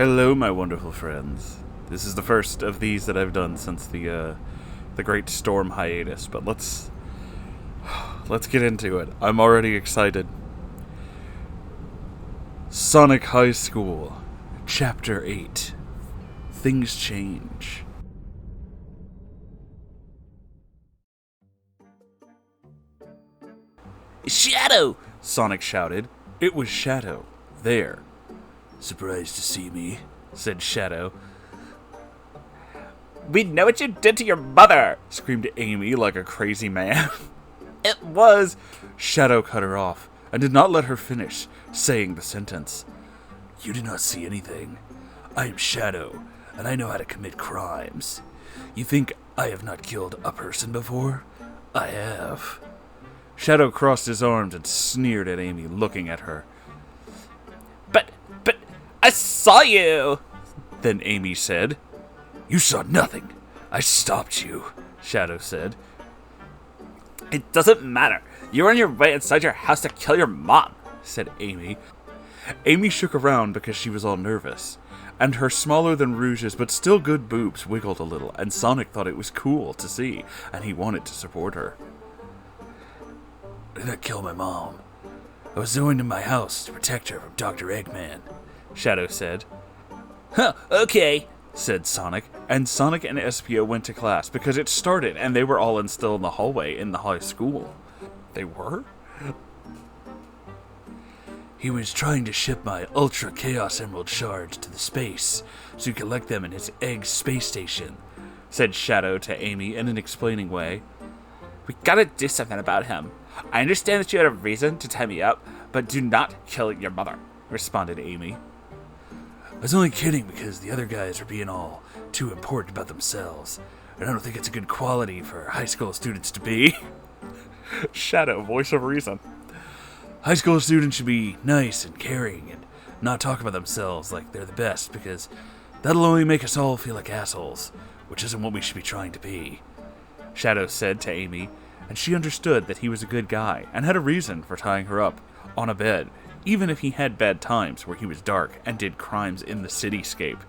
Hello, my wonderful friends. This is the first of these that I've done since the Great Storm hiatus, but let's get into it. I'm already excited. Sonic High School, Chapter 8. Things Change. Shadow! Sonic shouted. It was Shadow. There. Surprised to see me, said Shadow. We know what you did to your mother! Screamed Amy like a crazy man. It was... Shadow cut her off and did not let her finish saying the sentence. You did not see anything. I am Shadow, and I know how to commit crimes. You think I have not killed a person before? I have. Shadow crossed his arms and sneered at Amy, looking at her. But, I saw you! Then Amy said. You saw nothing. I stopped you, Shadow said. It doesn't matter. You're on your way inside your house to kill your mom, said Amy. Amy shook around because she was all nervous, and her smaller than Rouge's but still good boobs wiggled a little, and Sonic thought it was cool to see, and he wanted to support her. I did not kill my mom. I was going to my house to protect her from Dr. Eggman, Shadow said. Huh, okay, said Sonic, and Sonic and Espio went to class because it started and they were all still in the hallway in the high school. They were? He was trying to ship my Ultra Chaos Emerald shards to the space so you collect them in his egg space station, said Shadow to Amy in an explaining way. We gotta do something about him. I understand that you had a reason to tie me up, but do not kill your mother, responded Amy. I was only kidding because the other guys are being all too important about themselves, and I don't think it's a good quality for high school students to be. Shadow, voice of reason. High school students should be nice and caring and not talk about themselves like they're the best, because that'll only make us all feel like assholes, which isn't what we should be trying to be, Shadow said to Amy, and she understood that he was a good guy and had a reason for tying her up on a bed, even if he had bad times where he was dark and did crimes in the cityscape.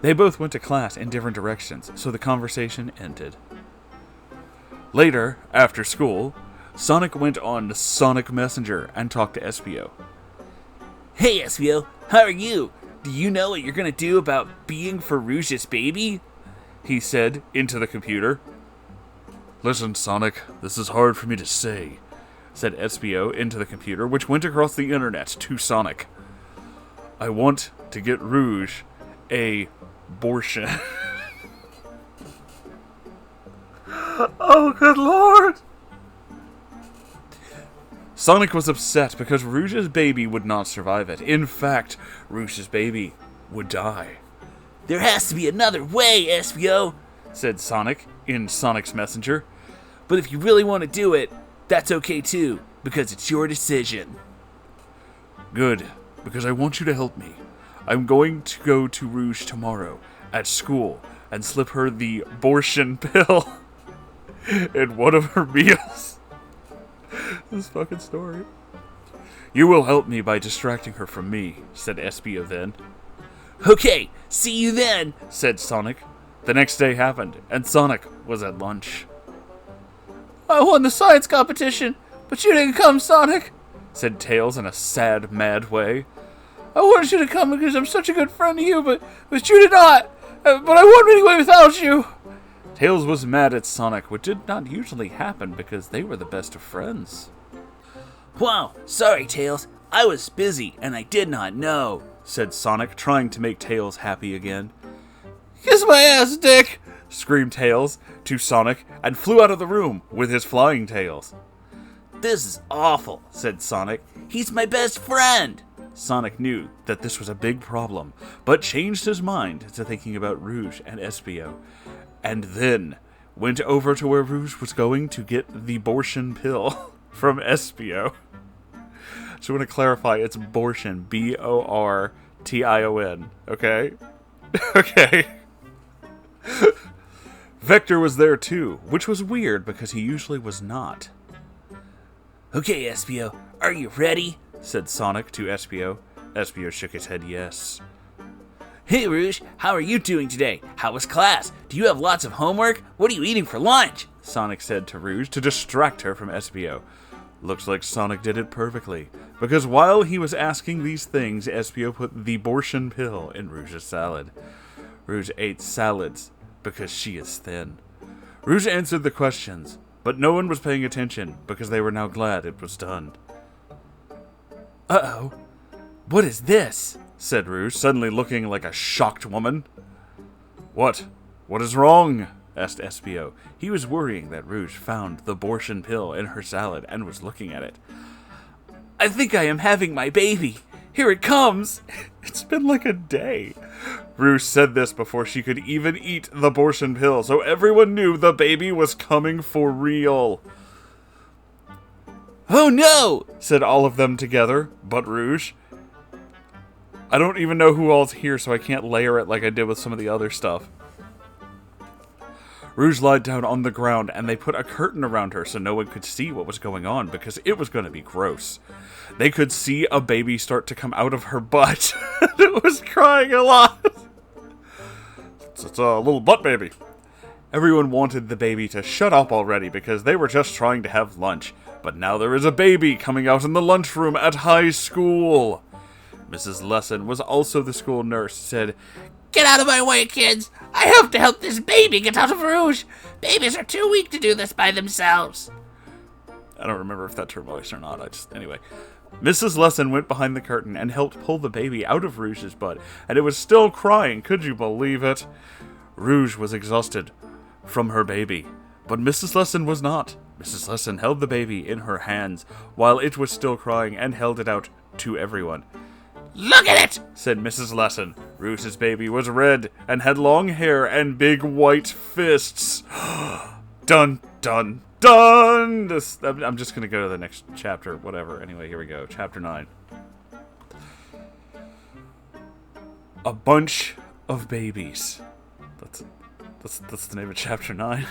They both went to class in different directions, so the conversation ended. Later, after school, Sonic went on Sonic Messenger and talked to Espio. Hey Espio, how are you? Do you know what you're gonna do about being Rouge's baby? He said into the computer. Listen, Sonic, this is hard for me to say, said Espio into the computer, which went across the internet to Sonic. I want to get Rouge a abortion. Oh, good lord! Sonic was upset because Rouge's baby would not survive it. In fact, Rouge's baby would die. There has to be another way, Espio, said Sonic in Sonic's Messenger. But if you really want to do it, that's okay too, because it's your decision. Good, because I want you to help me. I'm going to go to Rouge tomorrow at school and slip her the abortion pill in one of her meals. This fucking story. You will help me by distracting her from me, said Espio then. Okay, see you then, said Sonic. The next day happened, and Sonic was at lunch. I won the science competition, but you didn't come, Sonic, said Tails in a sad, mad way. I wanted you to come because I'm such a good friend to you, but you did not. But I won anyway without you. Tails was mad at Sonic, which did not usually happen because they were the best of friends. Wow, sorry, Tails. I was busy, and I did not know, said Sonic, trying to make Tails happy again. Kiss my ass, Dick, screamed Tails to Sonic, and flew out of the room with his flying tails. This is awful, said Sonic. He's my best friend. Sonic knew that this was a big problem, but changed his mind to thinking about Rouge and Espio, and then went over to where Rouge was going to get the abortion pill from Espio. Just want to clarify, it's abortion, Bortion, okay? Okay. Vector was there too, which was weird because he usually was not. Okay, Espio, are you ready? said Sonic to Espio. Espio shook his head yes. Hey Rouge, how are you doing today? How was class? Do you have lots of homework? What are you eating for lunch? Sonic said to Rouge to distract her from Espio. Looks like Sonic did it perfectly, because while he was asking these things, Espio put the abortion pill in Rouge's salad. Rouge ate salads because she is thin. Rouge answered the questions, but no one was paying attention because they were now glad it was done. Uh-oh. What is this? Said Rouge, suddenly looking like a shocked woman. What? What is wrong? Asked Espio. He was worrying that Rouge found the abortion pill in her salad and was looking at it. I think I am having my baby. Here it comes. It's been like a day. Rouge said this before she could even eat the abortion pill, so everyone knew the baby was coming for real. Oh no, said all of them together, but Rouge. I don't even know who all's here, so I can't layer it like I did with some of the other stuff. Rouge lied down on the ground, and they put a curtain around her so no one could see what was going on, because it was going to be gross. They could see a baby start to come out of her butt. It was crying a lot. It's a little butt baby. Everyone wanted the baby to shut up already, because they were just trying to have lunch. But now there is a baby coming out in the lunchroom at high school. Mrs. Lesson was also the school nurse, said, Get out of my way, kids! I have to help this baby get out of Rouge! Babies are too weak to do this by themselves! I don't remember if that's her voice or not. Anyway. Mrs. Lesson went behind the curtain and helped pull the baby out of Rouge's butt, and it was still crying, could you believe it? Rouge was exhausted from her baby, but Mrs. Lesson was not. Mrs. Lesson held the baby in her hands while it was still crying and held it out to everyone. Look at it, said Mrs. Lesson. Rouge's baby was red and had long hair and big white fists. Dun, dun, dun! I'm just going to go to the next chapter, whatever. Anyway, here we go. Chapter 9. A bunch of babies. That's the name of chapter 9.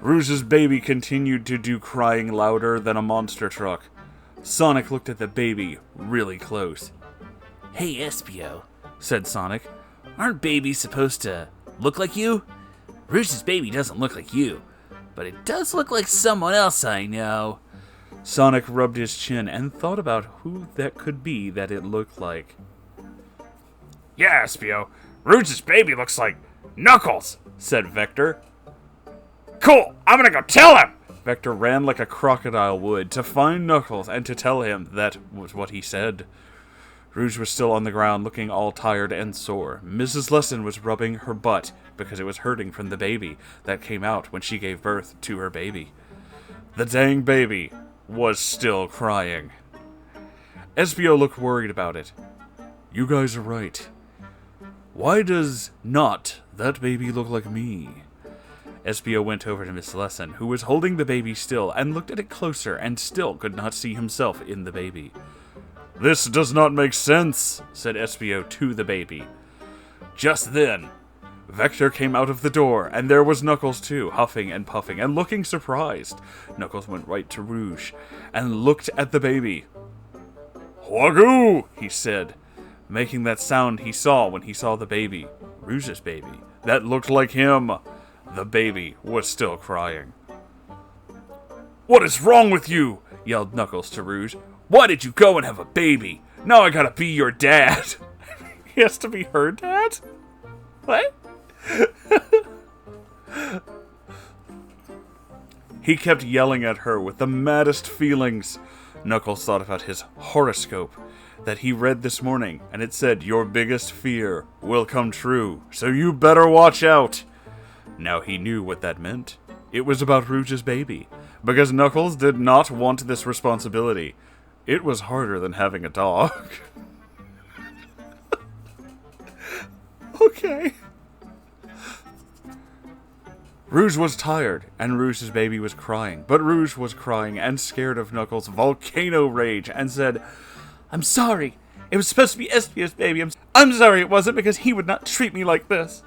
Rouge's baby continued to do crying louder than a monster truck. Sonic looked at the baby really close. Hey, Espio, said Sonic. Aren't babies supposed to look like you? Rouge's baby doesn't look like you, but it does look like someone else I know. Sonic rubbed his chin and thought about who that could be that it looked like. Yeah, Espio, Rouge's baby looks like Knuckles, said Vector. Cool, I'm gonna go tell him! Vector ran like a crocodile would to find Knuckles and to tell him that was what he said. Rouge was still on the ground, looking all tired and sore. Mrs. Lesson was rubbing her butt because it was hurting from the baby that came out when she gave birth to her baby. The dang baby was still crying. Espio looked worried about it. You guys are right. Why does not that baby look like me? Espio went over to Miss Lesson, who was holding the baby still, and looked at it closer and still could not see himself in the baby. This does not make sense, said Espio to the baby. Just then, Vector came out of the door, and there was Knuckles too, huffing and puffing and looking surprised. Knuckles went right to Rouge and looked at the baby. Wagoo, he said, making that sound he saw when he saw the baby, Rouge's baby, that looked like him. The baby was still crying. What is wrong with you? Yelled Knuckles to Rouge. Why did you go and have a baby? Now I gotta be your dad. He has to be her dad? What? He kept yelling at her with the maddest feelings. Knuckles thought about his horoscope that he read this morning, and it said, your biggest fear will come true, so you better watch out. Now he knew what that meant. It was about Rouge's baby, because Knuckles did not want this responsibility. It was harder than having a dog. Okay. Rouge was tired, and Rouge's baby was crying, but Rouge was crying and scared of Knuckles' volcano rage, and said, I'm sorry. It was supposed to be Espio's baby. I'm sorry it wasn't, because he would not treat me like this.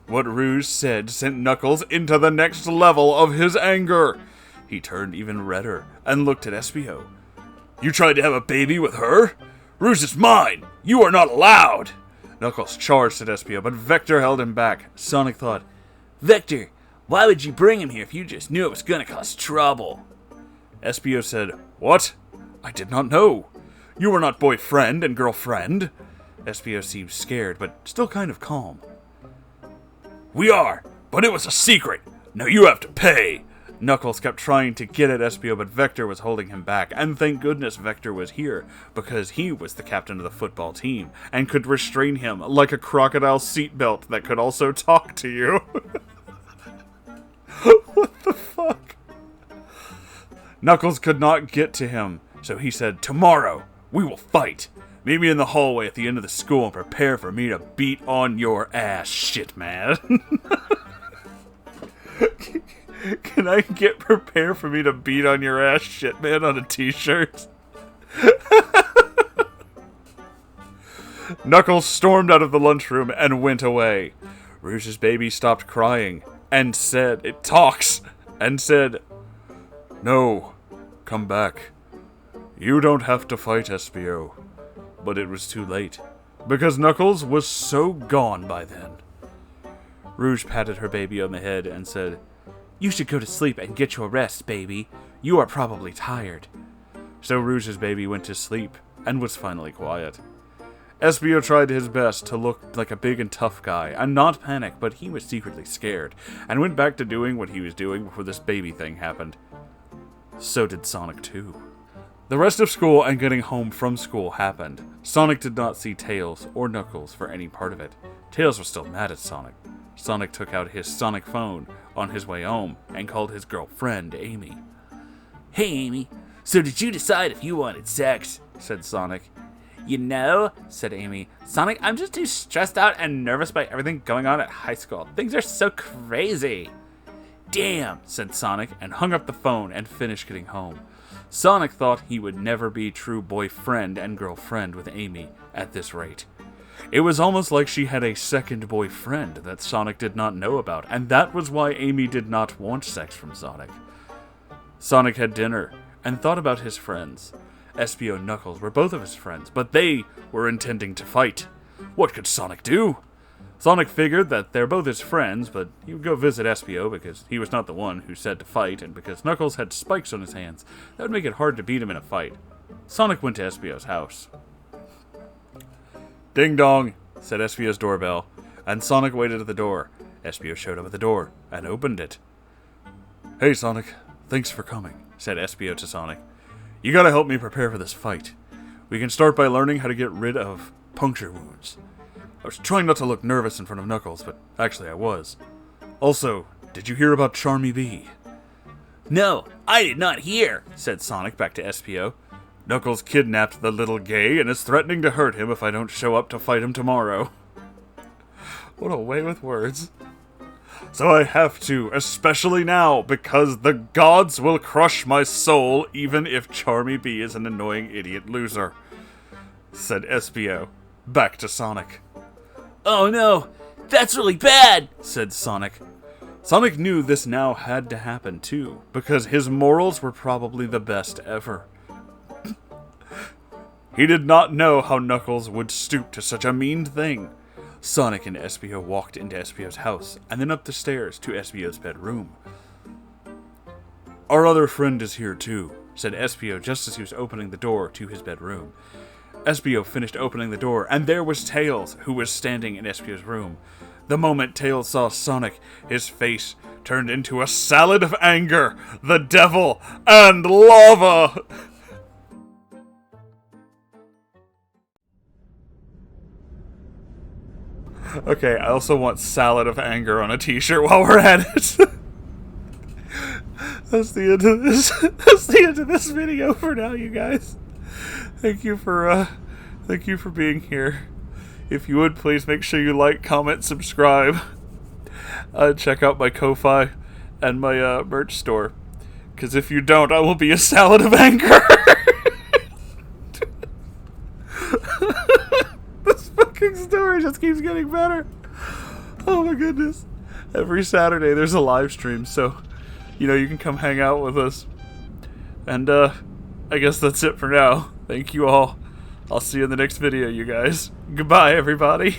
What Rouge said sent Knuckles into the next level of his anger. He turned even redder and looked at Espio. You tried to have a baby with her? Rouge is mine! You are not allowed! Knuckles charged at Espio, but Vector held him back. Sonic thought, Vector, why would you bring him here if you just knew it was gonna cause trouble? Espio said, What? I did not know. You were not boyfriend and girlfriend. Espio seemed scared, but still kind of calm. We are, but it was a secret. Now you have to pay. Knuckles kept trying to get at Espio, but Vector was holding him back, and thank goodness Vector was here, because he was the captain of the football team, and could restrain him like a crocodile seatbelt that could also talk to you. What the fuck? Knuckles could not get to him, so he said, Tomorrow, we will fight. Meet me in the hallway at the end of the school and prepare for me to beat on your ass, shit man. Can I get prepare for me to beat on your ass, shit man, on a t-shirt? Knuckles stormed out of the lunchroom and went away. Rouge's baby stopped crying and said, it talks, and said, No, come back. You don't have to fight, Espio. But it was too late, because Knuckles was so gone by then. Rouge patted her baby on the head and said, You should go to sleep and get your rest, baby. You are probably tired. So Rouge's baby went to sleep and was finally quiet. Espio tried his best to look like a big and tough guy and not panic, but he was secretly scared and went back to doing what he was doing before this baby thing happened. So did Sonic too. The rest of school and getting home from school happened. Sonic did not see Tails or Knuckles for any part of it. Tails was still mad at Sonic. Sonic took out his Sonic phone on his way home and called his girlfriend, Amy. Hey, Amy, so did you decide if you wanted sex? Said Sonic. You know, said Amy, Sonic, I'm just too stressed out and nervous by everything going on at high school. Things are so crazy. Damn, said Sonic, and hung up the phone and finished getting home. Sonic thought he would never be true boyfriend and girlfriend with Amy at this rate. It was almost like she had a second boyfriend that Sonic did not know about, and that was why Amy did not want sex from Sonic. Sonic had dinner and thought about his friends. Espio and Knuckles were both of his friends, but they were intending to fight. What could Sonic do? Sonic figured that they're both his friends, but he would go visit Espio because he was not the one who said to fight, and because Knuckles had spikes on his hands, that would make it hard to beat him in a fight. Sonic went to Espio's house. Ding dong, said Espio's doorbell, and Sonic waited at the door. Espio showed up at the door and opened it. Hey Sonic, thanks for coming, said Espio to Sonic. You gotta help me prepare for this fight. We can start by learning how to get rid of puncture wounds. I was trying not to look nervous in front of Knuckles, but actually I was. Also, did you hear about Charmy Bee? No, I did not hear, said Sonic back to Espio. Knuckles kidnapped the little gay and is threatening to hurt him if I don't show up to fight him tomorrow. What a way with words. So I have to, especially now, because the gods will crush my soul even if Charmy Bee is an annoying idiot loser, said Espio, back to Sonic. Oh no, that's really bad, said Sonic. Sonic knew this now had to happen too, because his morals were probably the best ever. He did not know how Knuckles would stoop to such a mean thing. Sonic and Espio walked into Espio's house, and then up the stairs to Espio's bedroom. Our other friend is here too, said Espio just as he was opening the door to his bedroom. Espio finished opening the door, and there was Tails, who was standing in Espio's room. The moment Tails saw Sonic, his face turned into a salad of anger, the devil, and lava! Okay, I also want salad of anger on a t-shirt while we're at it. That's the end of this. That's the end of this video for now, you guys. Thank you for being here. If you would, please make sure you like, comment, subscribe. Check out my Ko-Fi and my merch store. Because if you don't, I will be a salad of anger. This fucking story just keeps getting better. Oh my goodness. Every Saturday there's a live stream, so, you can come hang out with us. And, I guess that's it for now. Thank you all. I'll see you in the next video, you guys. Goodbye, everybody.